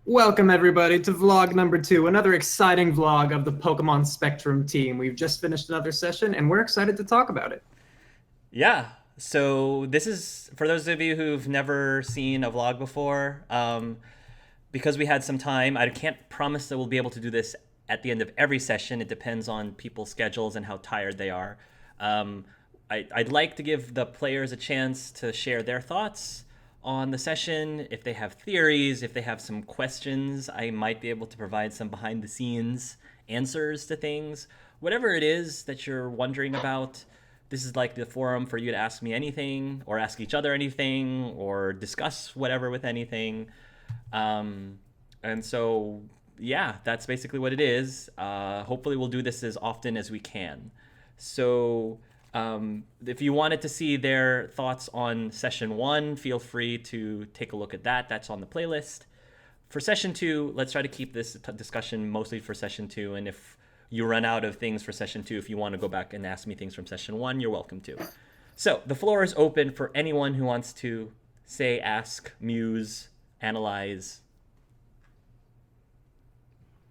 Welcome everybody to vlog number 2, another exciting vlog of the Pokemon Spectrum team. We've just finished another session and we're excited to talk about it. Yeah. So this is for those of you who've never seen a vlog before. Because we had some time, I can't promise that we'll be able to do this at the end of every session. It depends on people's schedules and how tired they are. Um, I'd like to give the players a chance to share their thoughts on the session. If they have theories, if they have some questions, I might be able to provide some behind the scenes answers to things. Whatever it is that you're wondering about, this is like the forum for you to ask me anything or ask each other anything or discuss whatever with anything. Um, and so, yeah, that's basically what it is. Hopefully, we'll do this as often as we can. So, if you wanted to see their thoughts on session 1, feel free to take a look at that. That's on the playlist. For session 2, let's try to keep this discussion mostly for session 2. And if you run out of things for session 2, if you want to go back and ask me things from session 1, you're welcome to. So, the floor is open for anyone who wants to say, ask, muse, analyze.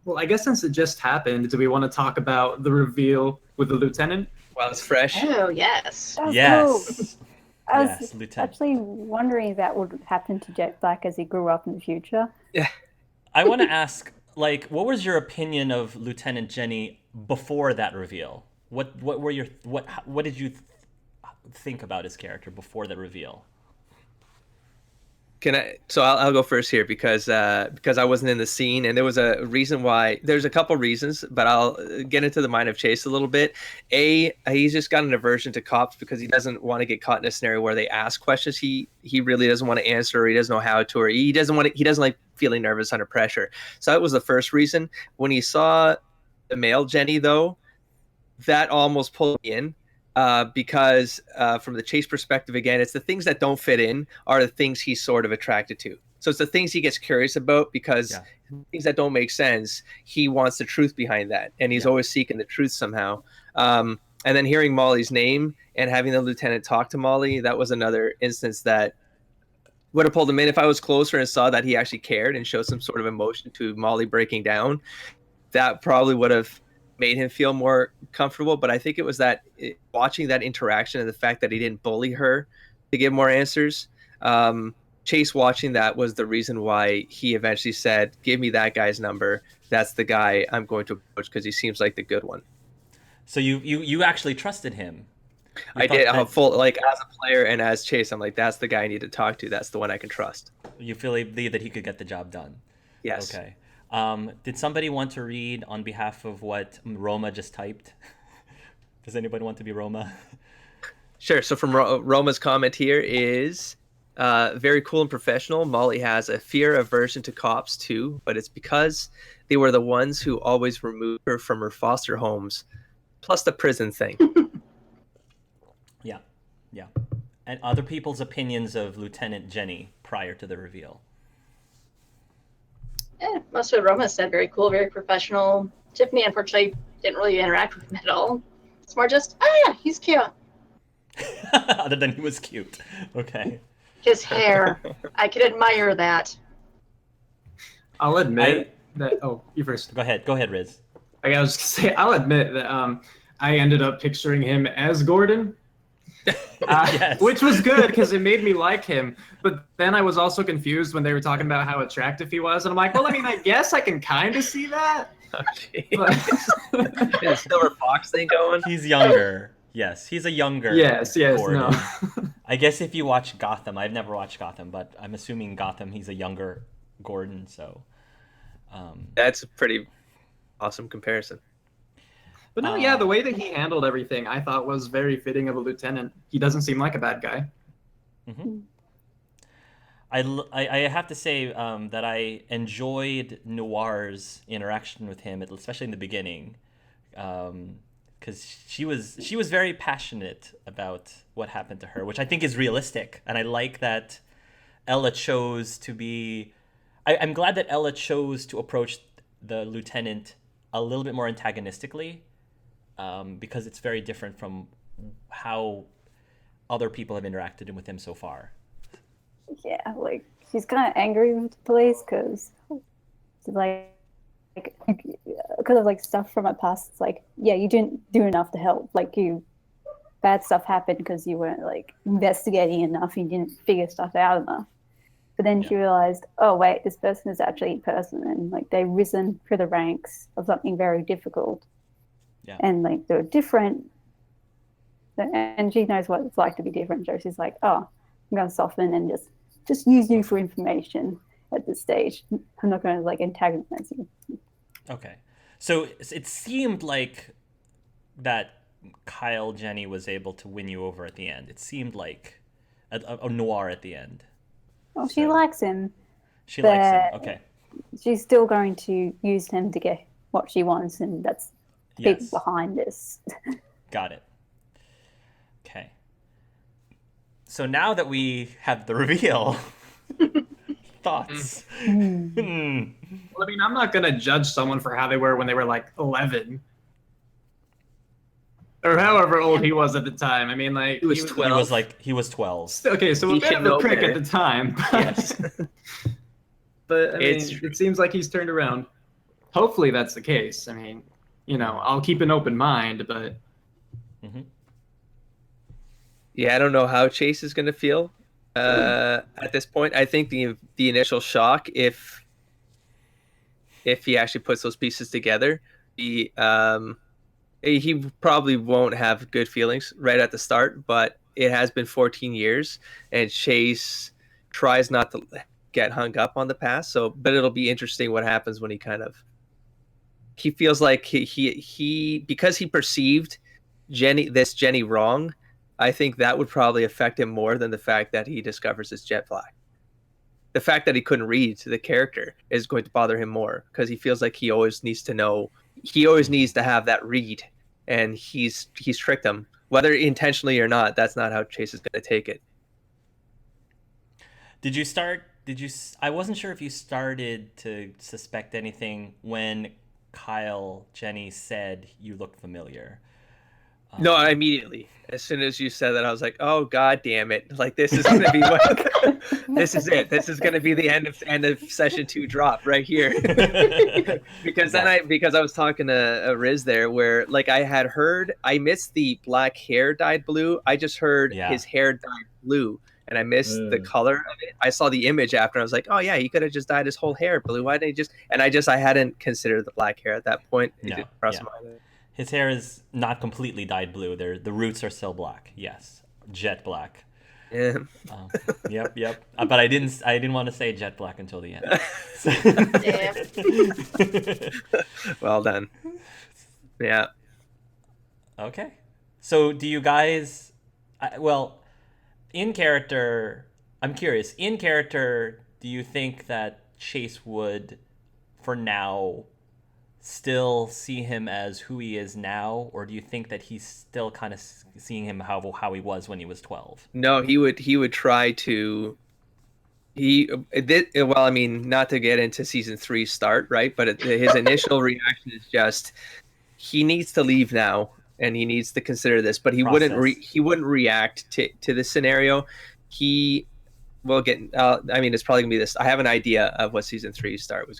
Well, I guess since it just happened, do we want to talk about the reveal with the lieutenant? While it's fresh. Oh, yes. That's cool. Yes. I was Yes, Lieutenant. actually wondering if that would happen to Jet Black as he grew up in the future. Yeah. I want to ask, like, what was your opinion of Lieutenant Jenny before that reveal? What did you think about his character before that reveal? Can I? So I'll go first here because I wasn't in the scene, and there was a reason why. There's a couple reasons, but I'll get into the mind of Chase a little bit. He's just got an aversion to cops because he doesn't want to get caught in a scenario where they ask questions he really doesn't want to answer, or he doesn't know how to, or he doesn't like feeling nervous under pressure. So that was the first reason. When he saw the male Jenny, though, that almost pulled me in. Because from the Chase perspective, again, it's the things that don't fit in are the things he's sort of attracted to. So it's the things he gets curious about because things that don't make sense, he wants the truth behind that. And he's always seeking the truth somehow. And then hearing Molly's name and having the lieutenant talk to Molly, that was another instance that would have pulled him in. If I was closer and saw that he actually cared and showed some sort of emotion to Molly breaking down, that probably would have made him feel more comfortable. But I think it was watching that interaction and the fact that he didn't bully her to give more answers. Chase watching that was the reason why he eventually said, give me that guy's number. That's the guy I'm going to approach because he seems like the good one. So you actually trusted him. I did. I'm full, like, as a player and as Chase, I'm like, that's the guy I need to talk to. That's the one I can trust. You believe that he could get the job done. Yes. Okay. Did somebody want to read on behalf of what Roma just typed? Does anybody want to be Roma? Sure. So from Roma's comment here is very cool and professional. Molly has a fear aversion to cops too, but it's because they were the ones who always removed her from her foster homes, plus the prison thing. Yeah. And other people's opinions of Lieutenant Jenny prior to the reveal. Yeah, most of what Roma said, very cool, very professional. Tiffany, unfortunately, didn't really interact with him at all. It's more just, oh yeah, he's cute. Other than he was cute. Okay. His hair, I could admire that. I'll admit that... Oh, you first. Go ahead, Riz. I was going to say, I'll admit that I ended up picturing him as Gordon. Yes. Which was good because it made me like him. But then I was also confused when they were talking about how attractive he was. And I'm like, well, I mean, I guess I can kind of see that. Is Silver Fox thing going? He's younger. Yes, he's a younger Yes, Gordon. no. I guess if you watch Gotham, I've never watched Gotham, but I'm assuming Gotham, he's a younger Gordon, so... That's a pretty awesome comparison. But no, yeah, the way that he handled everything, I thought was very fitting of a lieutenant. He doesn't seem like a bad guy. Mm-hmm. I have to say that I enjoyed Noir's interaction with him, especially in the beginning, because she was very passionate about what happened to her, which I think is realistic, and I like that Ella chose to be. I'm glad that Ella chose to approach the lieutenant a little bit more antagonistically, because it's very different from how other people have interacted with him so far. Yeah, like, she's kind of angry with the police because So because of like stuff from my past, it's like, yeah, you didn't do enough to help. Like bad stuff happened because you weren't like investigating enough. You didn't figure stuff out enough. But then she realized, oh wait, this person is actually a person, and like they've risen through the ranks of something very difficult. Yeah. And like they're different, and she knows what it's like to be different. So she's like, oh, I'm going to soften and just use you for information at this stage. I'm not going to like antagonize you. Okay. So it seemed like that Kyle Jenny was able to win you over at the end. It seemed like a noir at the end. Well, she likes him. She likes him. Okay. She's still going to use him to get what she wants, and that's big behind this. Got it. Okay. So now that we have the reveal, thoughts? Well, I mean, I'm not going to judge someone for how they were when they were like 11. Or however old he was at the time. I mean, like... He was 12. He was 12. Okay, so a bit of a prick at the time. But, Yes. but I mean, it seems like he's turned around. Hopefully that's the case. I mean, you know, I'll keep an open mind, but... Mm-hmm. Yeah, I don't know how Chase is going to feel at this point. I think the initial shock, if he actually puts those pieces together, he probably won't have good feelings right at the start. But it has been 14 years, and Chase tries not to get hung up on the past. So, but it'll be interesting what happens when he feels like he because he perceived Jenny wrong. I think that would probably affect him more than the fact that he discovers it's jet black. The fact that he couldn't read the character is going to bother him more because he feels like he always needs to know. He always needs to have that read, and he's tricked him, whether intentionally or not. That's not how Chase is going to take it. I wasn't sure if you started to suspect anything when Kyle Jenny said you look familiar. No, immediately. As soon as you said that, I was like, "Oh God damn it! Like this is gonna be what? This is it. This is gonna be the end of session 2 drop right here." because I was talking to Riz there, where like I missed the black hair dyed blue. I just heard his hair dyed blue, and I missed the color of it. I saw the image after. I was like, "Oh yeah, he could have just dyed his whole hair blue. Why didn't he just?" And I hadn't considered the black hair at that point. It didn't cross my mind. His hair is not completely dyed blue. The roots are still black. Yes, jet black. Yeah. Yep. But I didn't want to say jet black until the end. Well done. Yeah. Okay. So do you guys? In character, I'm curious. In character, do you think that Chase would, for now, still see him as who he is now, or do you think that he's still kind of seeing him how he was when he was 12? No, he would try to. Well, I mean, not to get into season 3 start, right? But his initial reaction is just he needs to leave now, and he needs to consider this. But he wouldn't react to this scenario. He will get. I mean, it's probably gonna be this. I have an idea of what season 3 start was.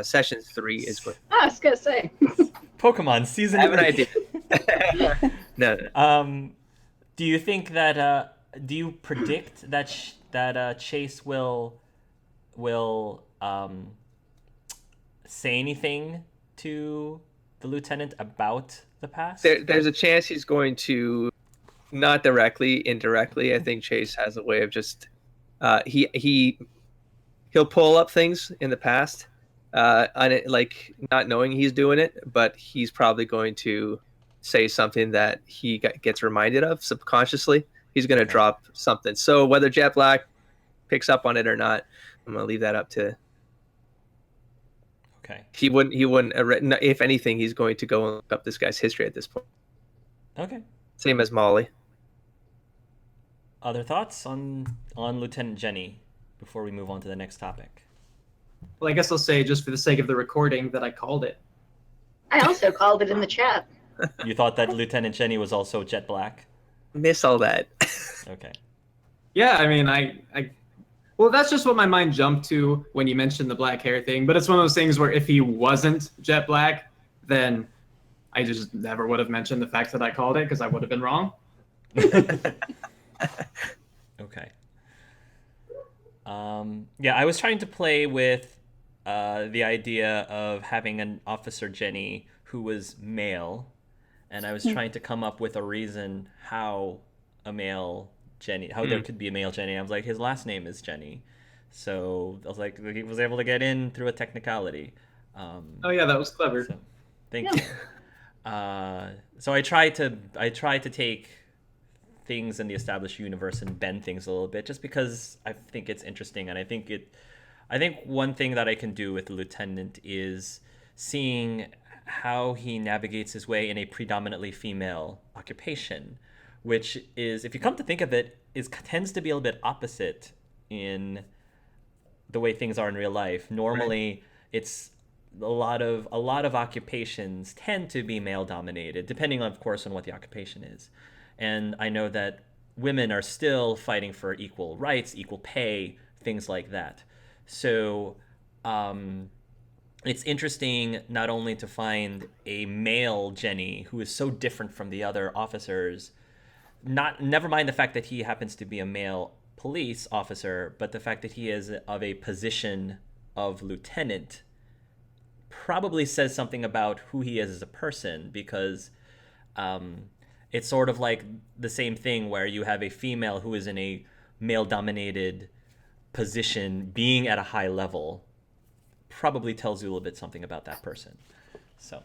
Session 3 is what I was gonna say. Pokemon season 3. I have an idea. No. Do you think that? Do you predict that Chase will say anything to the lieutenant about the past? There's a chance he's going to, not directly, indirectly. I think Chase has a way of just he'll pull up things in the past. On it, like not knowing he's doing it, but he's probably going to say something that he gets reminded of subconsciously. He's going to drop something. So whether Jet Black picks up on it or not, I'm going to leave that up to. Okay. He wouldn't. If anything, he's going to go and look up this guy's history at this point. Okay. Same as Molly. Other thoughts on Lieutenant Jenny before we move on to the next topic? Well, I guess I'll say, just for the sake of the recording, that I called it. I also called it in the chat. You thought that Lieutenant Jenny was also jet black? Miss all that. Okay. Yeah, I mean, Well, that's just what my mind jumped to when you mentioned the black hair thing. But it's one of those things where if he wasn't jet black, then I just never would have mentioned the fact that I called it because I would have been wrong. Okay. Yeah, I was trying to play with the idea of having an Officer Jenny who was male, and I was trying to come up with a reason how a male Jenny, how there could be a male Jenny. I was like, his last name is Jenny, so I was like, he was able to get in through a technicality. Oh yeah, that was clever. So, thank you. So I try to take things in the established universe and bend things a little bit, just because I think it's interesting, and I think one thing that I can do with the Lieutenant is seeing how he navigates his way in a predominantly female occupation, which is, if you come to think of it, tends to be a little bit opposite in the way things are in real life. Normally, it's a lot of occupations tend to be male dominated, depending on, of course, on what the occupation is. And I know that women are still fighting for equal rights, equal pay, things like that. So it's interesting not only to find a male Jenny who is so different from the other officers, never mind the fact that he happens to be a male police officer, but the fact that he is of a position of lieutenant probably says something about who he is as a person, because it's sort of like the same thing where you have a female who is in a male-dominated position being at a high level probably tells you a little bit something about that person. So,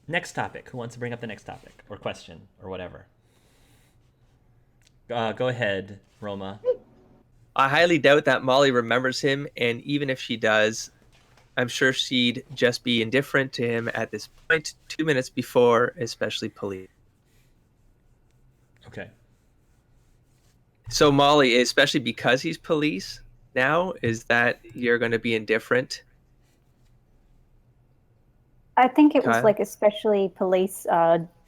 next topic. Who wants to bring up the next topic or question or whatever? Go ahead, Roma. I highly doubt that Molly remembers him, and even if she does, I'm sure she'd just be indifferent to him at this point, 2 minutes before, especially police. Okay. So Molly, especially because he's police now, is that you're going to be indifferent? I think it was Kyle? like especially police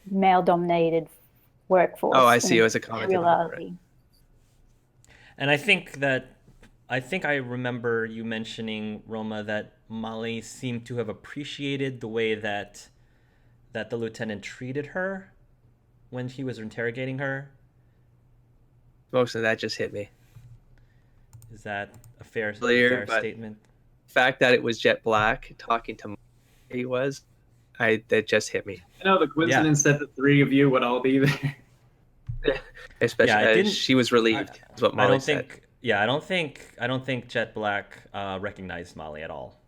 male-dominated workforce. Oh, I see. in It was a comment. reality. And I think I remember you mentioning, Roma, that Molly seemed to have appreciated the way that the lieutenant treated her when he was interrogating her. Most of that just hit me. Is that a fair Clear, but statement? The fact that it was Jet Black talking to Molly that just hit me. I know the coincidence that the three of you would all be there. Especially as she was relieved. Is what Molly said. I don't think Jet Black recognized Molly at all.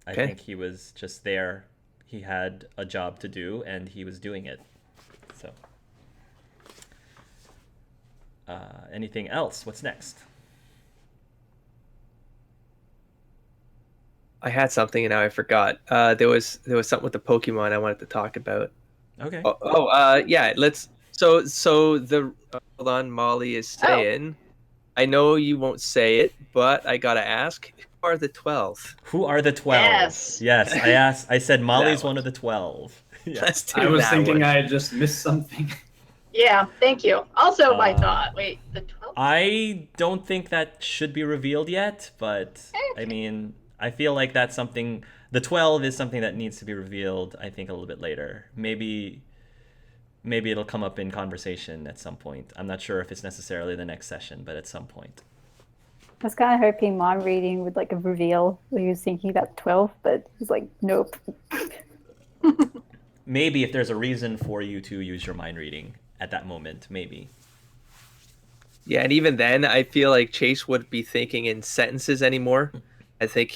I think he was just there. He had a job to do, and he was doing it. So, anything else? What's next? I had something and now I forgot. There was something with the Pokemon I wanted to talk about. Okay. Yeah. Let's. So the hold on, Molly is saying. I know you won't say it, but I gotta ask: who are the 12? Who are the 12? Yes, I said Molly's one of the 12. Yes. I was thinking I had just missed something. Yeah, thank you. Also, my thought. Wait, the 12th? I don't think that should be revealed yet, but I mean, I feel like that's something. The 12 is something that needs to be revealed, I think, a little bit later. Maybe it'll come up in conversation at some point. I'm not sure if it's necessarily the next session, but at some point. I was kind of hoping my reading would like a reveal where he was thinking about 12, but he's like, nope. Maybe if there's a reason for you to use your mind reading at that moment, maybe. Yeah, and even then, I feel like Chase wouldn't be thinking in sentences anymore. I think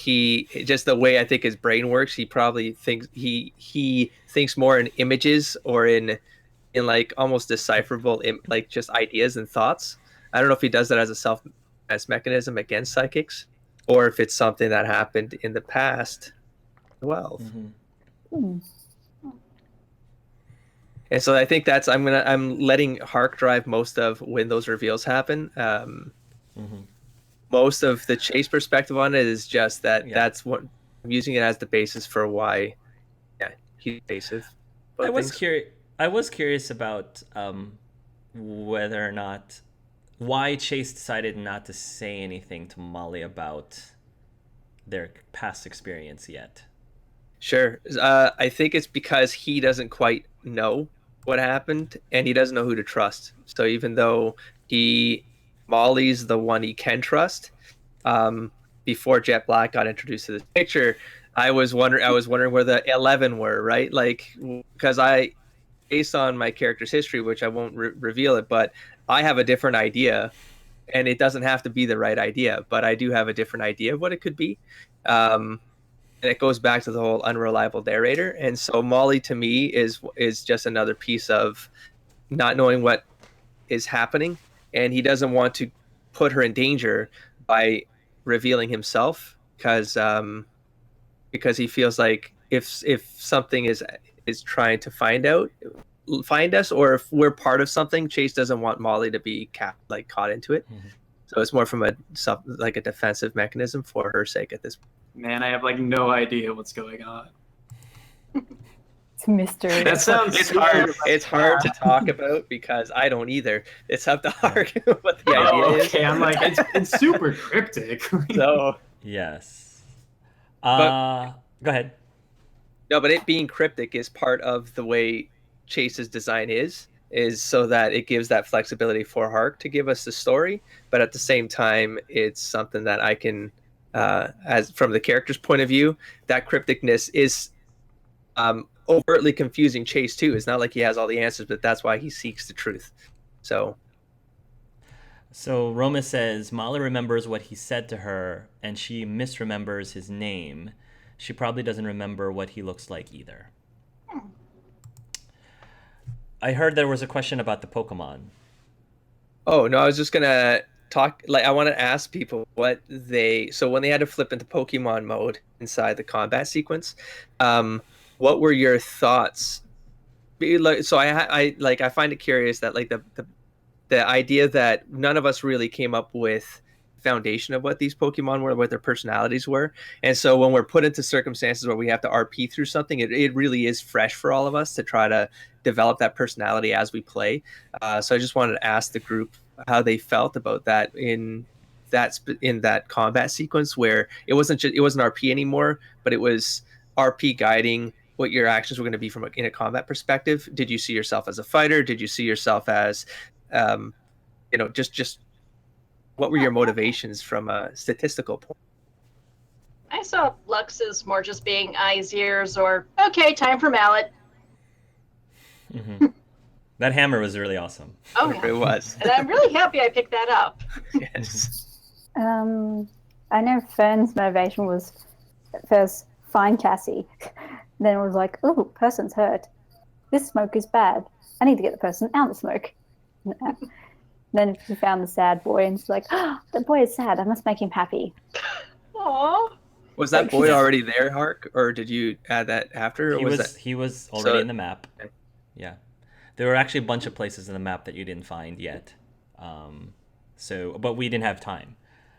just the way I think his brain works, he probably thinks he thinks more in images or in like almost decipherable like just ideas and thoughts. I don't know if he does that as a self-defense mechanism against psychics, or if it's something that happened in the past. 12. Mm-hmm. And so I think I'm letting Hark drive most of when those reveals happen. Most of the Chase perspective on it is just that's what I'm using it as the basis for why he's evasive. I was curious about whether or not why Chase decided not to say anything to Molly about their past experience yet. Sure. I think it's because he doesn't quite know what happened, and he doesn't know who to trust. So even though Molly's the one he can trust, before Jet Black got introduced to this picture, I was wondering where the 11 were, right? Like, because based on my character's history, which I won't reveal it, but I have a different idea, and it doesn't have to be the right idea, but I do have a different idea of what it could be. And it goes back to the whole unreliable narrator. And so Molly to me is just another piece of not knowing what is happening, and he doesn't want to put her in danger by revealing himself, because he feels like if something is trying to find us, or if we're part of something, Chase doesn't want Molly to be caught into it. Mm-hmm. So it's more from a defensive mechanism for her sake at this point. Man, I have like no idea what's going on. It's a mystery. That sounds It's hard to talk about because I don't either. It's up to argue what the idea is. Okay, I'm like, it's super cryptic. So Yes. But- Go ahead. no, but it being cryptic is part of the way Chase's design is so that it gives that flexibility for Hark to give us the story, but at the same time, it's something that I can, as from the character's point of view, that crypticness is overtly confusing Chase too. It's not like he has all the answers, but that's why he seeks the truth. So Roma says Molly remembers what he said to her, and she misremembers his name. She probably doesn't remember what he looks like either. I heard there was a question about the Pokemon. Oh, no, I was just gonna talk, I want to ask people when they had to flip into Pokemon mode inside the combat sequence, what were your thoughts? So I find it curious that the idea that none of us really came up with foundation of what these Pokemon were, what their personalities were. And so when we're put into circumstances where we have to RP through something, it really is fresh for all of us to try to develop that personality as we play. So I just wanted to ask the group how they felt about that in that combat sequence, where it wasn't RP anymore, but it was RP guiding what your actions were going to be in a combat perspective. Did you see yourself as a fighter? Did you see yourself as, just what were your motivations from a statistical point? I saw Lux as more just being eyes, ears, or okay, time for mallet. Mm-hmm. That hammer was really awesome. Oh, yeah. It was. And I'm really happy I picked that up. Yes. I know Fern's motivation was at first find Cassie. Then it was like, oh, person's hurt. This smoke is bad. I need to get the person out of the smoke. Then she found the sad boy, and she's like, oh, the boy is sad. I must make him happy. Aww. Was that boy already there, Hark, or did you add that after? Or He was already in the map. Yeah. There were actually a bunch of places in the map that you didn't find yet. But we didn't have time.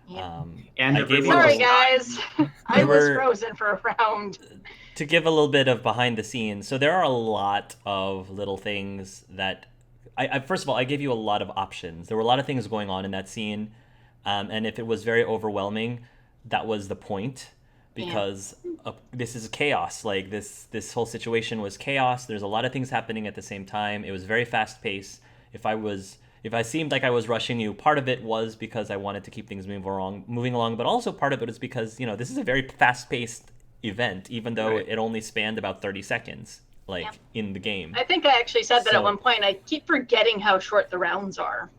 Yeah. Sorry, guys. I was frozen for a round. To give a little bit of behind the scenes, so there are a lot of little things that I first of all, I gave you a lot of options. There were a lot of things going on in that scene, and if it was very overwhelming, that was the point, because this is chaos. Like this whole situation was chaos. There's a lot of things happening at the same time. It was very fast paced. If I seemed like I was rushing you, part of it was because I wanted to keep things moving along, but also part of it is because this is a very fast paced event, even though it only spanned about 30 seconds. In the game. I think I actually said that at one point. I keep forgetting how short the rounds are.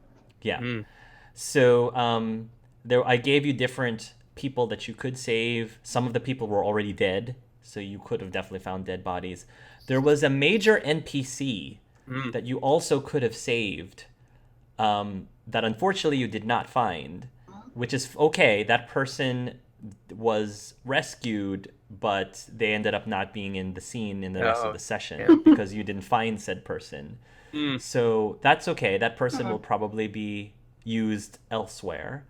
Yeah. So I gave you different people that you could save. Some of the people were already dead, so you could have definitely found dead bodies. There was a major NPC that you also could have saved that unfortunately you did not find, which is okay. That person was rescued, but they ended up not being in the scene in the rest of the session because you didn't find said person. So that's okay. That person will probably be used elsewhere.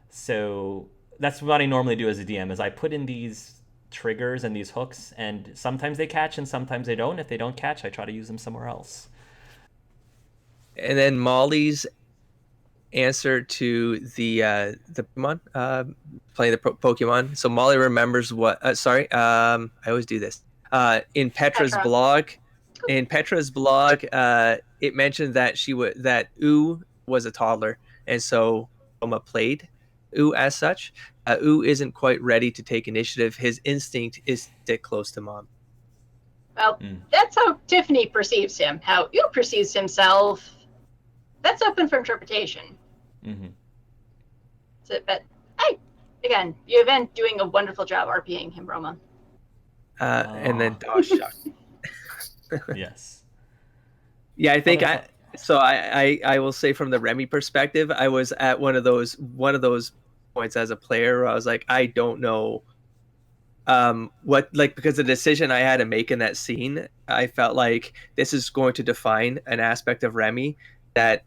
So that's what I normally do as a DM, is I put in these triggers and these hooks, and sometimes they catch and sometimes they don't. If they don't catch, I try to use them somewhere else. And then Molly's answer to the Pokemon, playing the Pokemon. So Molly remembers what. Sorry, I always do this. In Petra's Petra. blog, it mentioned that that Ooh was a toddler, and so Roma played Ooh as such. Ooh isn't quite ready to take initiative. His instinct is to stick close to mom. Well, that's how Tiffany perceives him. How you perceives himself, that's open for interpretation. Mm-hmm. So, but again, you've been doing a wonderful job RPing him, Roma. And then Dosh shocked. Yes. Yeah, I think I will say from the Remy perspective, I was at one of those points as a player where I was like, I don't know because the decision I had to make in that scene, I felt like this is going to define an aspect of Remy that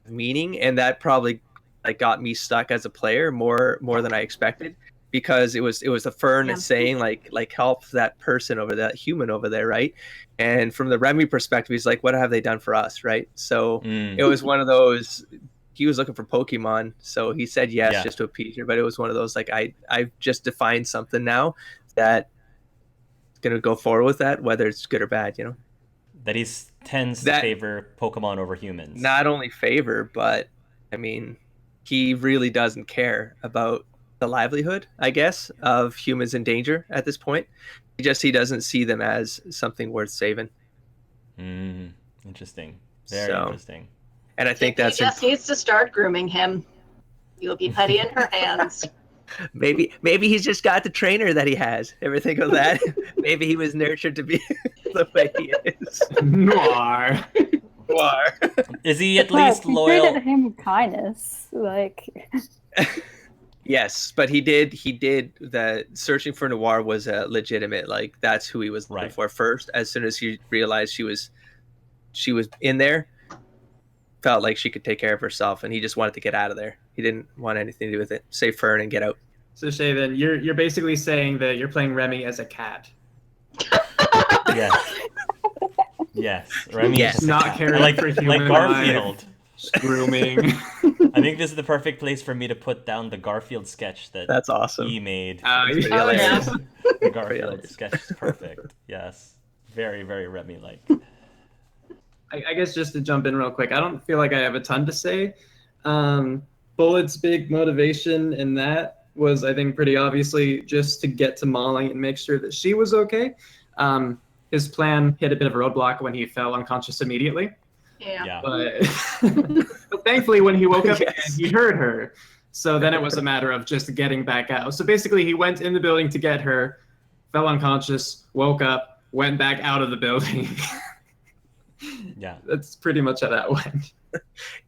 meaning, and that probably got me stuck as a player more than I expected, because it was the Fern saying like help that person over, that human over there, right? And from the Remy perspective, he's like, what have they done for us, right? So it was one of those, he was looking for Pokemon, so he said yes just to appease her, but it was one of those like I've just defined something now that gonna go forward with that, whether it's good or bad, That he tends to favor Pokemon over humans. Not only favor, but I mean, he really doesn't care about the livelihood, I guess, of humans in danger at this point. He doesn't see them as something worth saving. Interesting. Very interesting. And I think that's he just needs to start grooming him. You'll be putty in her hands. Maybe he's just got the trainer that he has. Ever think of that? Maybe he was nurtured to be the way he is. Noir. Is he at least loyal? He treated him with kindness, like. Yes, but he did. The searching for Noir was a legitimate. Like, that's who he was looking for first. As soon as he realized she was in there, felt like she could take care of herself, and he just wanted to get out of there. He didn't want anything to do with it. Save Fern and get out. So Shaven, you're basically saying that you're playing Remy as a cat. Yes. Yes. Remy Yes. is Not caring for human like Garfield. Grooming. I think this is the perfect place for me to put down the Garfield sketch that's awesome. he made. Pretty hilarious. The Garfield sketch is perfect. Yes. Very, very Remy-like. I guess just to jump in real quick, I don't feel like I have a ton to say. Bullet's big motivation in that was, I think, pretty obviously just to get to Molly and make sure that she was okay. His plan hit a bit of a roadblock when he fell unconscious immediately. Yeah. But thankfully, when he woke up again, Yes. he heard her. So then it was a matter of just getting back out. So basically, he went in the building to get her, fell unconscious, woke up, went back out of the building. Yeah. That's pretty much how that went.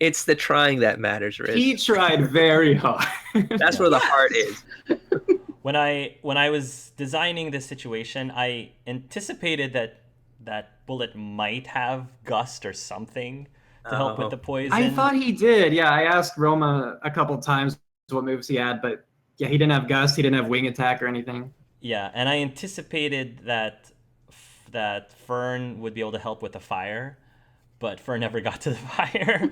It's the trying that matters, Riz. He tried very hard. That's where the heart is. When I was designing this situation, I anticipated that Bullet might have Gust or something to help with the poison. I thought he did. Yeah, I asked Roma a couple times what moves he had, but yeah, he didn't have Gust. He didn't have Wing Attack or anything. Yeah, and I anticipated that Fern would be able to help with the fire, but Fern never got to the fire.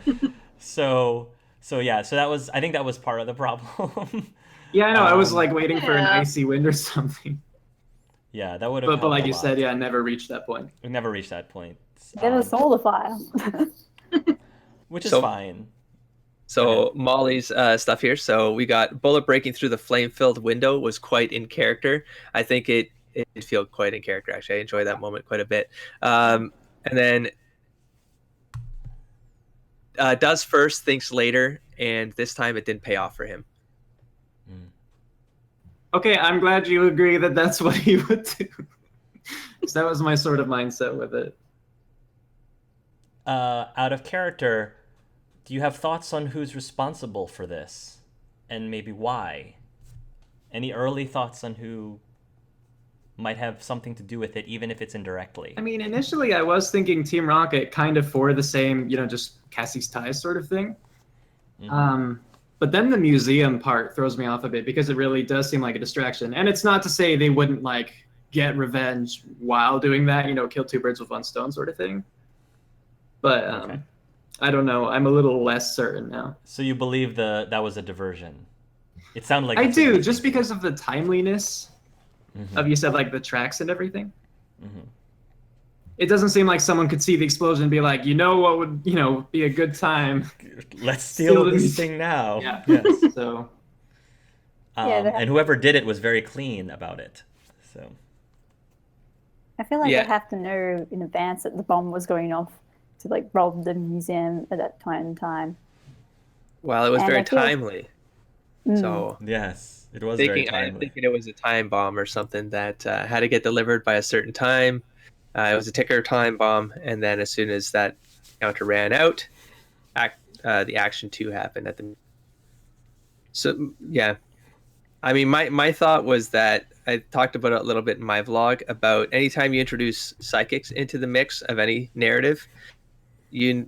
So I think that was part of the problem. Yeah, I know. I was waiting for an icy wind or something. Yeah, that would have. But like you said, yeah, I never reached that point. We never reached that point. Get a solar fire. Which is fine. So Molly's stuff here. So we got Bullet breaking through the flame-filled window was quite in character. I think it did feel quite in character, actually. I enjoyed that moment quite a bit. And then does first, thinks later, and this time it didn't pay off for him. Okay, I'm glad you agree that that's what he would do. So that was my sort of mindset with it. Out of character, do you have thoughts on who's responsible for this? And maybe why? Any early thoughts on who might have something to do with it, even if it's indirectly? I mean, initially I was thinking Team Rocket kind of for the same, just Cassie's ties sort of thing. Mm-hmm. But then the museum part throws me off a bit because it really does seem like a distraction. And it's not to say they wouldn't get revenge while doing that, kill two birds with one stone sort of thing. But I don't know. I'm a little less certain now. So you believe that was a diversion? It sounded like I that's what you do, were just thinking. because of the timeliness of, you said, like, the tracks and everything. It doesn't seem like someone could see the explosion and be like, you know what would, be a good time? Let's steal the this music. thing now. Yeah. Yes. So, And whoever did it was very clean about it. So I feel like Yeah. they have to know in advance that the bomb was going off to like rob the museum at that time. Well, it was And very I feel- timely. So yes, it was very timely. I'm thinking it was a time bomb or something that had to get delivered by a certain time. It was a ticker time bomb, and then as soon as that counter ran out, the action 2 happened at the. So yeah, I mean, my thought was that I talked about it a little bit in my vlog about anytime you introduce psychics into the mix of any narrative, you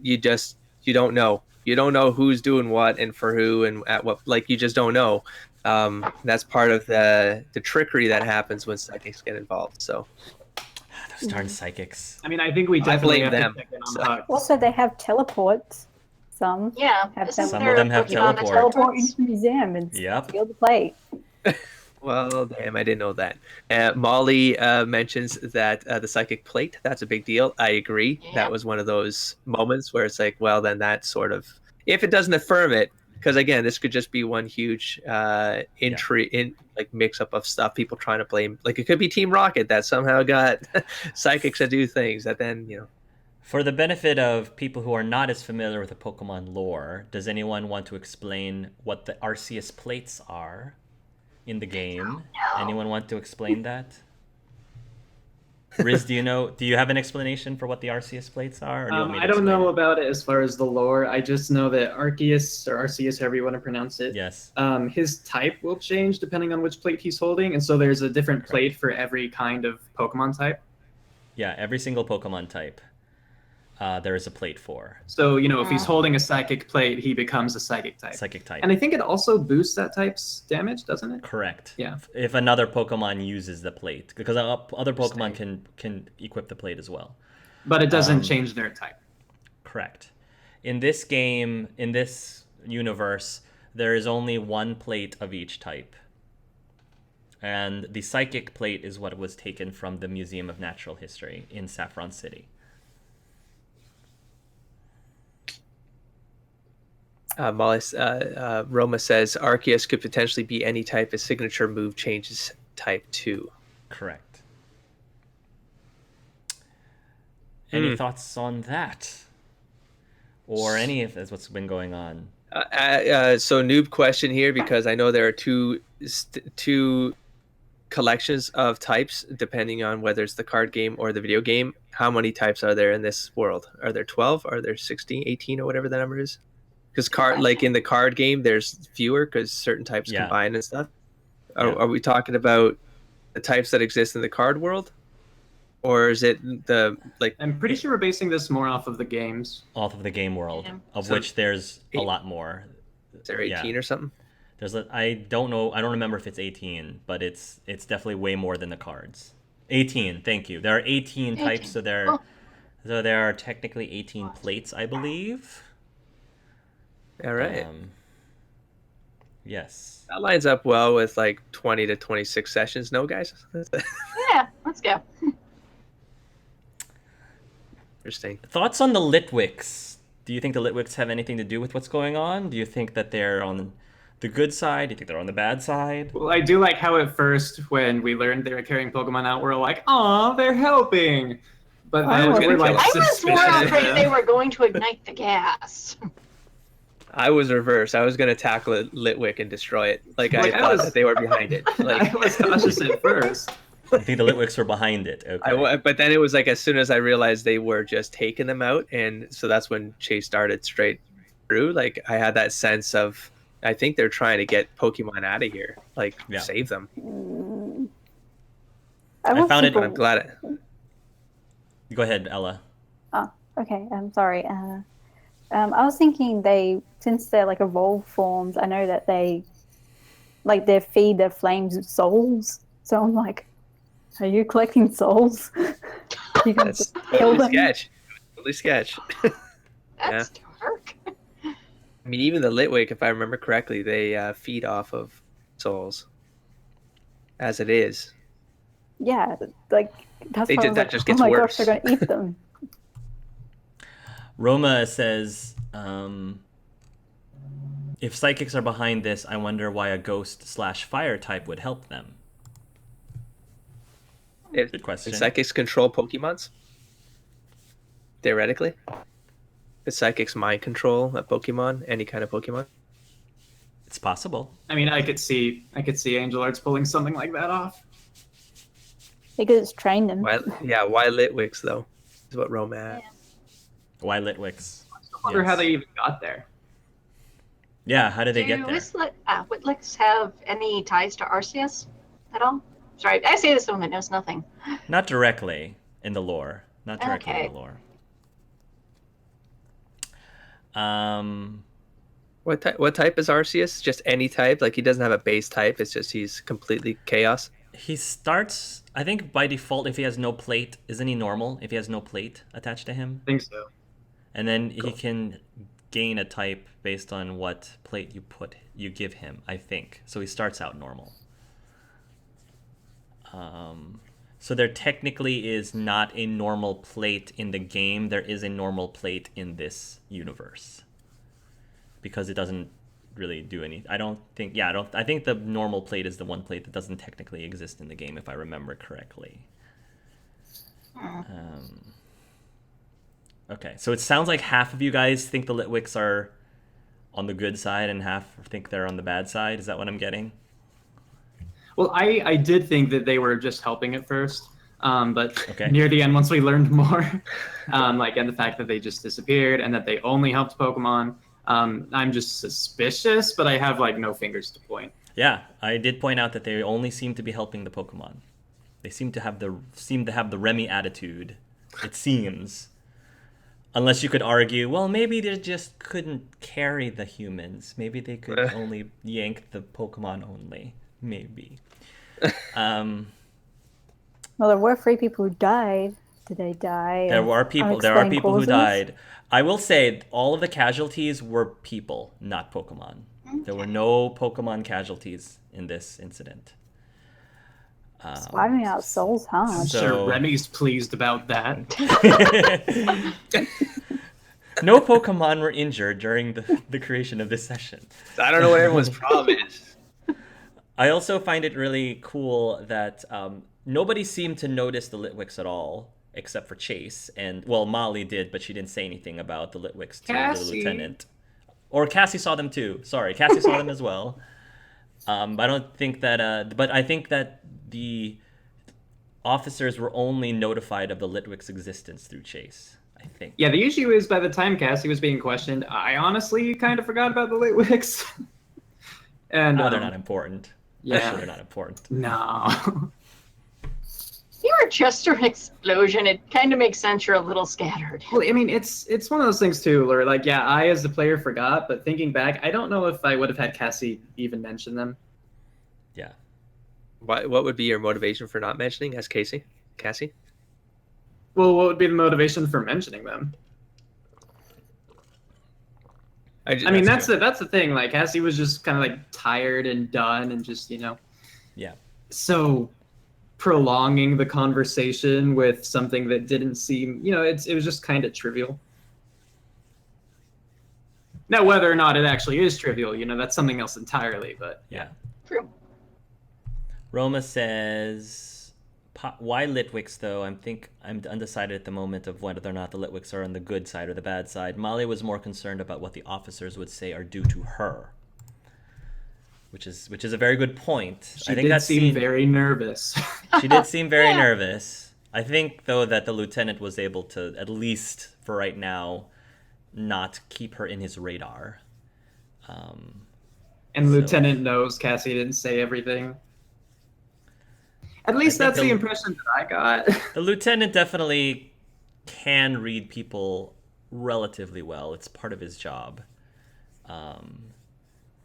don't know. You don't know who's doing what and for who and at what. Like, you just don't know. That's part of the trickery that happens when psychics get involved. So Those darn psychics. I mean, I think we I definitely blame have them. to check in on So- Hugs. Also, they have teleports. Some Yeah, have isn't Some there of them a have Pokemon teleport. that teleport teleports? into the museum and Yep. steal the plate. Well, damn, I didn't know that. Molly mentions that the psychic plate, that's a big deal. I agree. Yeah. That was one of those moments where it's like, well, then that sort of, if it doesn't affirm it, because again, this could just be one huge mix up of stuff, people trying to blame. Like, it could be Team Rocket that somehow got psychics that do things that then, For the benefit of people who are not as familiar with the Pokemon lore, does anyone want to explain what the Arceus plates are in the game? Anyone want to explain that? Riz, do you have an explanation for what the Arceus plates are? Or do you want me to I don't explain know it? about it as far as the lore. I just know that Arceus, or Arceus, however you want to pronounce it, Yes. his type will change depending on which plate he's holding, and so there's a different plate for every kind of Pokemon type. Yeah, every single Pokemon type, there is a plate for. So, if he's holding a Psychic plate, he becomes a Psychic type. Psychic type. And I think it also boosts that type's damage, doesn't it? Correct. Yeah. If another Pokemon uses the plate, because other Pokemon can equip the plate as well. But it doesn't change their type. Correct. In this game, in this universe, there is only one plate of each type. And the Psychic plate is what was taken from the Museum of Natural History in Saffron City. Molly, Roma says Arceus could potentially be any type. His signature move changes type 2. Correct. Any thoughts on that? Or any of that's what's been going on? So noob question here, because I know there are two collections of types depending on whether it's the card game or the video game. How many types are there in this world? Are there 12? Are there 16, 18, or whatever the number is? Because like in the card game, there's fewer because certain types combine and stuff. Are we talking about the types that exist in the card world, or is it I'm pretty sure we're basing this more off of the games. Off of the game world, So which there's a lot more. Is there 18 or something? I don't know. I don't remember if it's 18, but it's definitely way more than the cards. 18. Thank you. There are 18 types, so there are technically 18 plates, I believe. All right. Yes. That lines up well with like 20 to 26 sessions. No, guys? Yeah, let's go. Interesting. Thoughts on the litwicks? Do you think the litwicks have anything to do with what's going on? Do you think that they're on the good side? Do you think they're on the bad side? Well, I do like how at first, when we learned they were carrying Pokemon out, we're like, "Aw, they're helping." But I then was we're gonna like, kill I was more suspicious. afraid they were going to ignite the gas. I was reversed. I was going to tackle it, Litwick and destroy it. I I thought was- that they were behind it. I was cautious at first. I think the litwicks were behind it. Okay. But then it was like as soon as I realized they were just taking them out, and so that's when Chase started straight through. Like, I had that sense of, I think they're trying to get Pokemon out of here, save them. I found it- But I'm glad. Go ahead, Ella. Oh, okay. I'm sorry. I was thinking since they're like evolved forms, I know that they feed their flames souls. So I'm like, are you collecting souls? You can That's kill totally them. sketch. Totally sketch. That's I mean, even the litwick, if I remember correctly, they feed off of souls as it is. Yeah, like that's why I was That like, just oh gets my worse. gosh, they're gonna eat them. Roma says, if psychics are behind this, I wonder why a ghost/fire type would help them. Good question. If psychics control Pokemons, theoretically, if psychics mind control a Pokemon, any kind of Pokemon. It's possible. I mean, I could see Angel Arts pulling something like that off. They could just train them. Why litwicks though? Is what Roma had. Why litwicks? I wonder how they even got there. Yeah, how did they get there? Whitlicks have any ties to Arceus at all? Sorry, I say this to one that knows nothing. Not directly in the lore. Not directly in Okay. the lore. What type is Arceus? Just any type? Like he doesn't have a base type. It's just he's completely chaos. He starts, I think by default, if he has no plate, isn't he normal? If he has no plate attached to him, I think so. and then he can gain a type based on what plate you give him. I think so. He starts out normal. So there technically is not a normal plate in the game. There is a normal plate in this universe because it doesn't really do any. I think the normal plate is the one plate that doesn't technically exist in the game, if I remember correctly. Okay, so it sounds like half of you guys think the litwicks are on the good side and half think they're on the bad side. Is that what I'm getting? Well, I did think that they were just helping at first, but Okay. near the end, once we learned more, and the fact that they just disappeared and that they only helped Pokemon, I'm just suspicious, but I have no fingers to point. Yeah, I did point out that they only seem to be helping the Pokemon. They seem to have the Remy attitude. It seems, unless you could argue, well, maybe they just couldn't carry the humans. Maybe they could only yank the Pokemon only. Maybe. Well, there were 3 people who died. Did they die? There are people who died. I will say all of the casualties were people, not Pokemon. There were no Pokemon casualties in this incident. Swiping out souls hard. I'm So- sure Remy's pleased about that. No Pokemon were injured during the creation of this session. I don't know what everyone's problem is. I also find it really cool that nobody seemed to notice the litwicks at all, except for Chase. And, well, Molly did, but she didn't say anything about the litwicks to the Cassie. lieutenant. Or Cassie saw them too. Sorry, Cassie saw them as well. I don't think that... but I think that the officers were only notified of the litwicks' existence through Chase, I think. Yeah, the issue is by the time Cassie was being questioned, I honestly kind of forgot about the litwicks. And They're not important. yeah. Sure, they're not important. No. You were just an explosion. It kind of makes sense you're a little scattered. Well, I mean, it's one of those things too, where I as the player forgot, but thinking back, I don't know if I would have had Cassie even mention them. Yeah. What would be your motivation for not mentioning as Cassie? Well, what would be the motivation for mentioning them? I mean, that's the thing. Cassie was just kind of tired and done, and just Yeah. So prolonging the conversation with something that didn't seem, it was just kind of trivial. Now, whether or not it actually is trivial, that's something else entirely. But Yeah. True. Roma says, why litwicks though? I'm undecided at the moment of whether or not the litwicks are on the good side or the bad side. Molly was more concerned about what the officers would say are due to her, which is a very good point. She did seem very nervous. She did seem very nervous. I think though that the lieutenant was able to, at least for right now, not keep her in his radar. And Lieutenant knows Cassie didn't say everything. At least that's the impression that I got. The lieutenant definitely can read people relatively well. It's part of his job.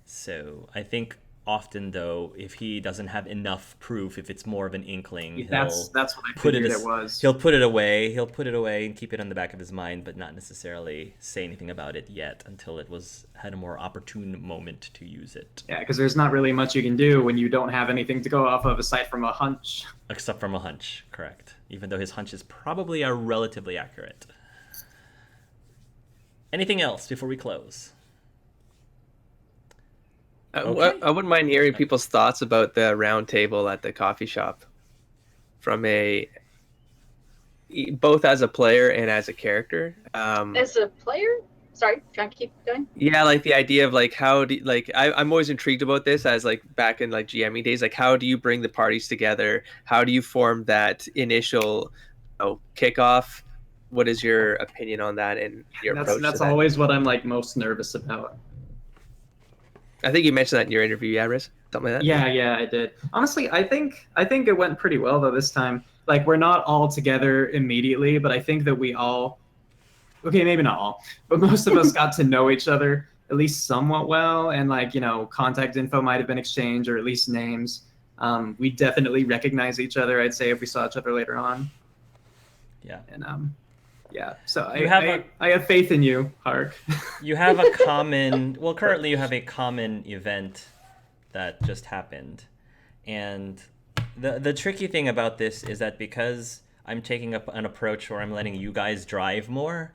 So I think often, though, if he doesn't have enough proof, if it's more of an inkling, That's what I put figured it it was. he'll put it away. He'll put it away and keep it on the back of his mind, but not necessarily say anything about it yet until it had a more opportune moment to use it. Yeah, because there's not really much you can do when you don't have anything to go off of aside from a hunch. Except from a hunch, correct. Even though his hunches probably are relatively accurate. Anything else before we close? Okay. I wouldn't mind hearing people's thoughts about the round table at the coffee shop from both as a player and as a character. As a player? Sorry, trying to keep going. Yeah, like the idea of like how do I'm always intrigued about this as like back in like GMing days, like how do you bring the parties together? How do you form that initial kickoff? What is your opinion on that and your approach to That's that? always what I'm like most nervous about. I think you mentioned that in your interview, yeah, Riz? Something like that? Yeah, I did. Honestly, I think it went pretty well though this time. Like we're not all together immediately, but I think that we all, okay, maybe not all, but most of us got to know each other at least somewhat well, and like contact info might have been exchanged or at least names. We definitely recognize each other. I'd say if we saw each other later on. Yeah. And yeah. So I have faith in you, Hark. You have a common. Well, currently you have a common event that just happened, and the tricky thing about this is that because I'm taking up an approach where I'm letting you guys drive more,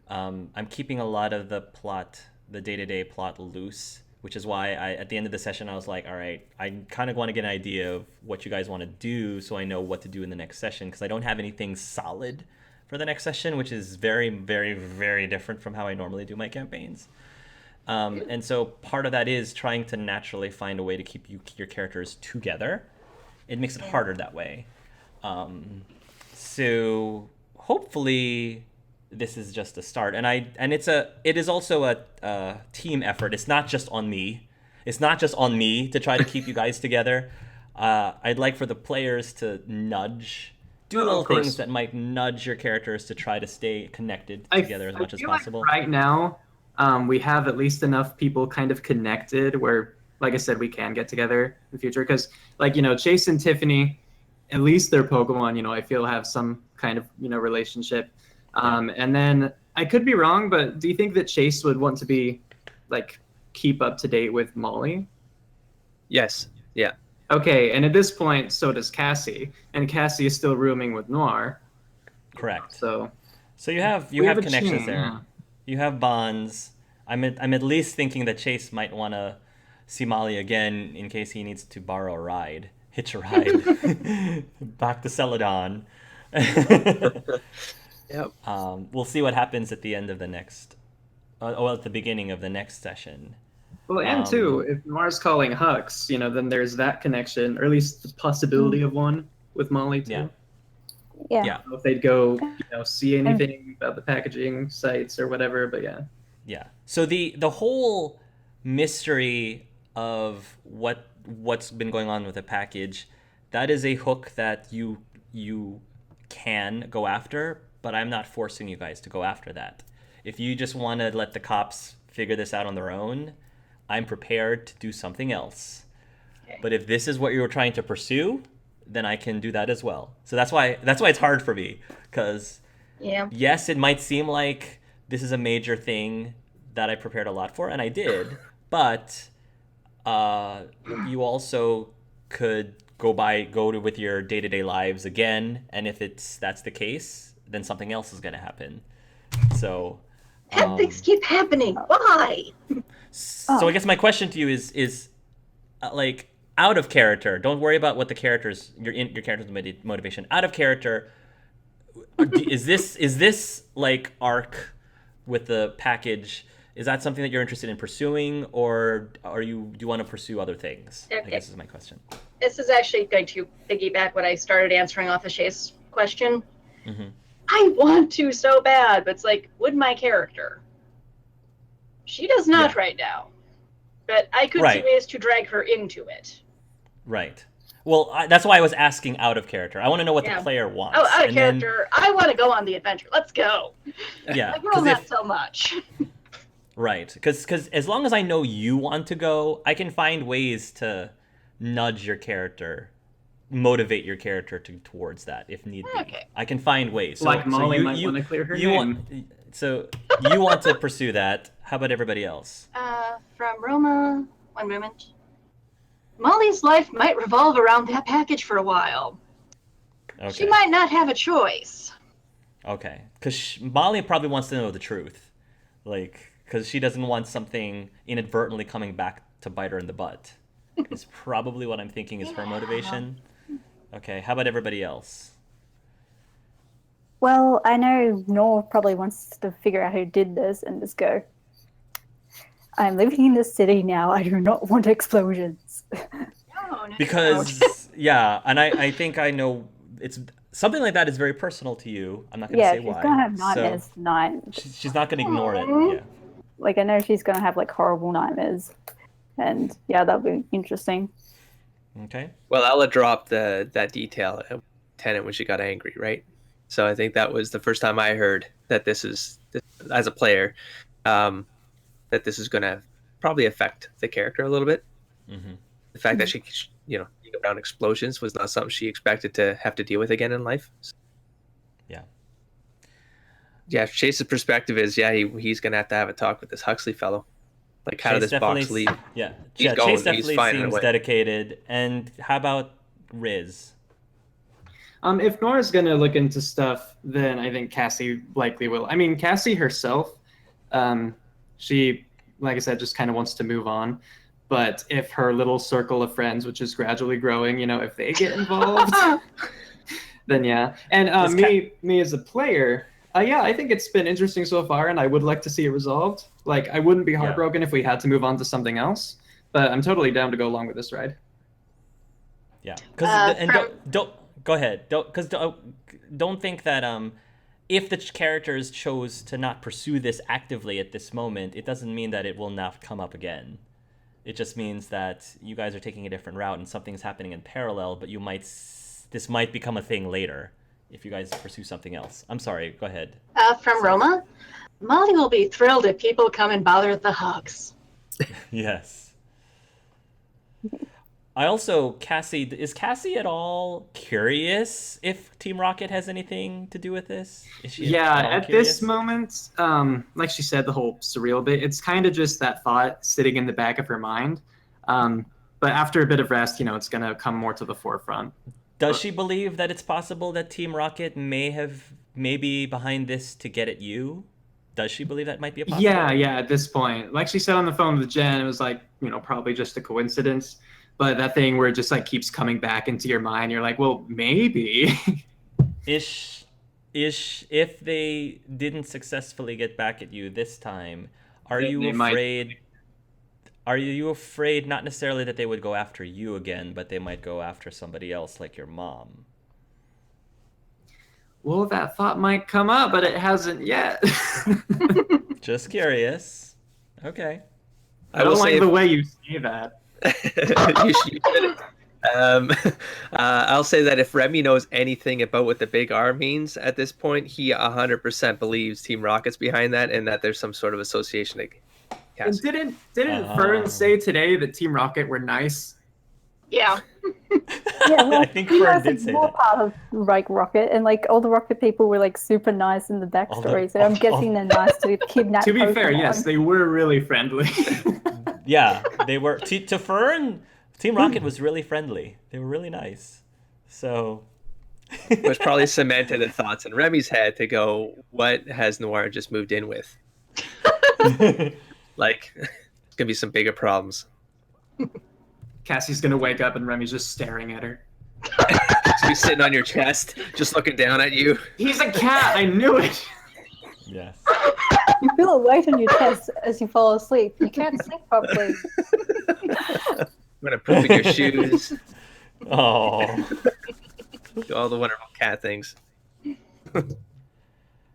I'm keeping a lot of the plot, the day-to-day plot loose, which is why at the end of the session I was like, all right, I kind of want to get an idea of what you guys want to do so I know what to do in the next session, because I don't have anything solid for the next session, which is very, very, very different from how I normally do my campaigns. And so part of that is trying to naturally find a way to keep your characters together. It makes it harder that way. So hopefully this is just a start. And it is also a team effort. It's not just on me. It's not just on me to try to keep you guys together. I'd like for the players to do little things that might nudge your characters to try to stay connected together as much as possible. Like right now, we have at least enough people kind of connected where, like I said, we can get together in the future. Because, like, Chase and Tiffany, at least their Pokemon, I feel have some kind of, relationship. And then I could be wrong, but do you think that Chase would want to be, like, keep up to date with Molly? Yes. Yeah. Okay, and at this point, so does Cassie, and Cassie is still rooming with Noir. Correct. So you have connections there. Yeah. You have bonds. I'm at least thinking that Chase might want to see Molly again in case he needs to borrow a ride, hitch a ride back to Celadon. Yep. We'll see what happens at the end of the next, at the beginning of the next session. Well, and too, if Noir's calling Hux, then there's that connection, or at least the possibility of one with Molly too. Yeah. I don't know if they'd go, see anything about the packaging sites or whatever, but yeah. Yeah. So the whole mystery of what's been going on with the package, that is a hook that you can go after, but I'm not forcing you guys to go after that. If you just want to let the cops figure this out on their own, I'm prepared to do something else. Okay. But if this is what you're trying to pursue, then I can do that as well. So that's why it's hard for me, because yes, it might seem like this is a major thing that I prepared a lot for, and I did, but you also could go with your day-to-day lives again, and if that's the case, then something else is going to happen. So things keep happening. Why? So I guess my question to you is like, out of character, don't worry about what the character's your character's motivation. Out of character, is this like arc with the package? Is that something that you're interested in pursuing, or do you want to pursue other things? Okay. I guess is my question. This is actually going to piggyback what I started answering off of Shay's question. Mm-hmm. I want to so bad, but it's like, would my character? She does not right now, but I could see ways to drag her into it. Right. Well, that's why I was asking out of character. I want to know what the player wants. Oh, out of character. I want to go on the adventure. Let's go. Yeah. The girl, not so much. Right. Because as long as I know you want to go, I can find ways to nudge your character, motivate your character towards that if need be. Okay. I can find ways. So, Like Molly you, might you, want to clear her you name. want so you want to pursue that. How about everybody else? From Roma, one moment. Molly's life might revolve around that package for a while. Okay. She might not have a choice. Okay. Because Molly probably wants to know the truth. Like, because she doesn't want something inadvertently coming back to bite her in the butt. Is probably what I'm thinking is her motivation. Okay, how about everybody else? Well, I know Nor probably wants to figure out who did this and just go, I'm living in the city now. I do not want explosions. No. Because, yeah, and I think I know it's something like that is very personal to you. I'm not going to say why. She's going to have nightmares tonight. She's not going to ignore it. Yeah. Like, I know she's going to have, like, horrible nightmares. And, yeah, that'll be interesting. Okay. Well, Ella dropped that detail at Tenant when she got angry, right? So I think that was the first time I heard that this, as a player, that this is going to probably affect the character a little bit. Mm-hmm. The fact that she go down explosions was not something she expected to have to deal with again in life. Yeah. Yeah, Chase's perspective is, he's going to have a talk with this Huxley fellow. Like, how did this box leave? Yeah, Chase definitely seems dedicated. And how about Riz? If Nora's gonna look into stuff, then I think Cassie likely will. I mean, Cassie herself, she, like I said, just kind of wants to move on. But if her little circle of friends, which is gradually growing, if they get involved, then yeah. And me as a player, I think it's been interesting so far, and I would like to see it resolved. Like, I wouldn't be heartbroken if we had to move on to something else, but I'm totally down to go along with this ride. Yeah, because don't go ahead. Don't think that if the characters chose to not pursue this actively at this moment, it doesn't mean that it will not come up again. It just means that you guys are taking a different route and something's happening in parallel, but this might become a thing later if you guys pursue something else. I'm sorry, go ahead. From Roma, Molly will be thrilled if people come and bother the Hugs. Yes. I also, is Cassie at all curious if Team Rocket has anything to do with this? Is she at this moment, like she said, the whole surreal bit, it's kind of just that thought sitting in the back of her mind. But after a bit of rest, it's going to come more to the forefront. Does she believe that it's possible that Team Rocket may be behind this to get at you? Does she believe that might be a possibility? Yeah, at this point. Like she said on the phone with Jen, it was like, probably just a coincidence. But that thing where it just like keeps coming back into your mind, you're like, well, maybe. If they didn't successfully get back at you this time, are you afraid? Are you afraid not necessarily that they would go after you again, but they might go after somebody else like your mom? Well, that thought might come up, but it hasn't yet. Just curious. Okay. I don't like the way you say that. I'll say that if Remy knows anything about what the big R means at this point, he 100% believes Team Rocket's behind that, and that there's some sort of association. And didn't Fern say today that Team Rocket were nice? Yeah. Well, I think Fern did say more that. part of like Rocket, and like all the Rocket people were like super nice in the backstory. So I'm guessing they're nice to kidnap. To be Pokemon. fair, yes, they were really friendly. Yeah, they were. To Fern, Team Rocket was really friendly. They were really nice. So. Which probably cemented the thoughts in Remy's head to go, what has Noir just moved in with? Like, it's going to be some bigger problems. Cassie's going to wake up and Remy's just staring at her. He's sitting on your chest, just looking down at you. He's a cat, I knew it! Yes. You feel a weight on your chest as you fall asleep. You can't sleep properly. I'm going to poop in your shoes. Oh. Do all the wonderful cat things.